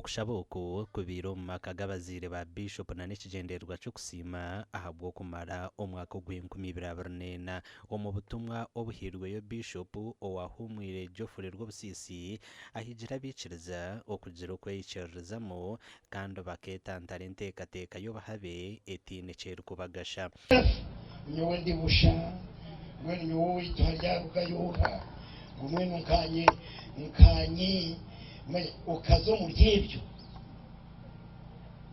okushaboku kubiro makagabazire ba bishop na nekigenderwa cyo kusima ahabwo kumara omwaka gw'2024 omu butumwa obuhirwe yo bishop owahumwire Geoffrey Rwobusisi ahigira bikiriza okugira okweyikirizamo kandi baketantara enteekateeka yo bahabe etine kyerikubagasha nyowe ndi busha mwene nyowe twaryaruka yoha ngumwe nkanye ukazo mu ryibyo.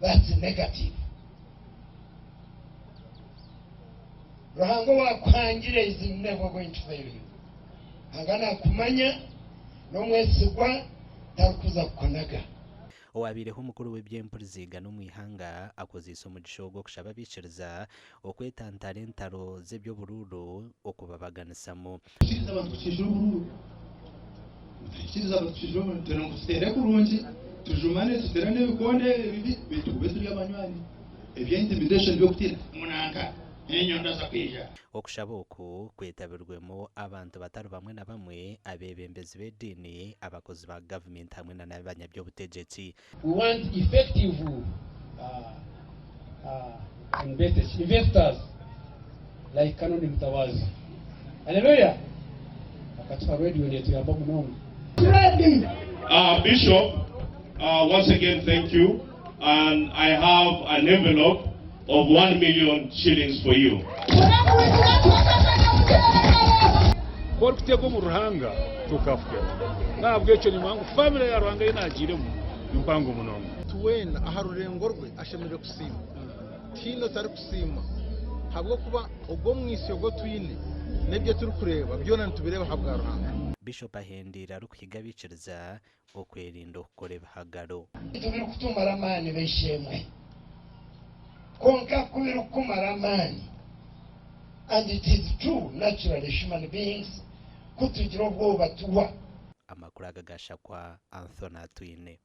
That's negative. Ruhango wakwangire is never going to fail you. Hangana kumanya no mwesigwa tarukuza kukonaga. Owabireho umukuru w'ibyempuriziga no mwihanga akozisa umugisho gwo kushaba bikiriza okwetantara entaro z'ebyo bururu okubabaganisamo. Chiza bakijoma tena mustere kurungi tujumane tuterane bikonde bibi bitube turi abanywani ebya intimidation byo kutira munanga enyonda zakwija okushaboku kwetabirwemo abantu batari bamwe na bamwe abebembezi b'edini abakozi ba government hamwe n'abanyaby'obutegetsi. We want effective investors like Kanoni Mutawazi. Hallelujah. Katika radio yetu ya Bomu Nongo. Bishop, once again, thank you. And I have an envelope of 1 million shillings for you. Kwa kutego mu ruhanga tukafuka. Nabwo cyo nimangu family ya ruhanga inagiremo impango munongo. Tuwena aharurengorwe ashemere kusima. Tino tari kusima. Habwo kuba ogwo mwisi ogwo twine nebyo turi kureba byona ntubireba habwa ruhanga. Bishop ahendira rukiga bikiriza okwerinda okukoreba hagaro. Tubiri kutumara amani beshemwe. Konka kubiri kumara amani. And it is true, naturally, human beings kutugira ubwoba tuwa. Amakuru agagasha kwa Anthony Atwine.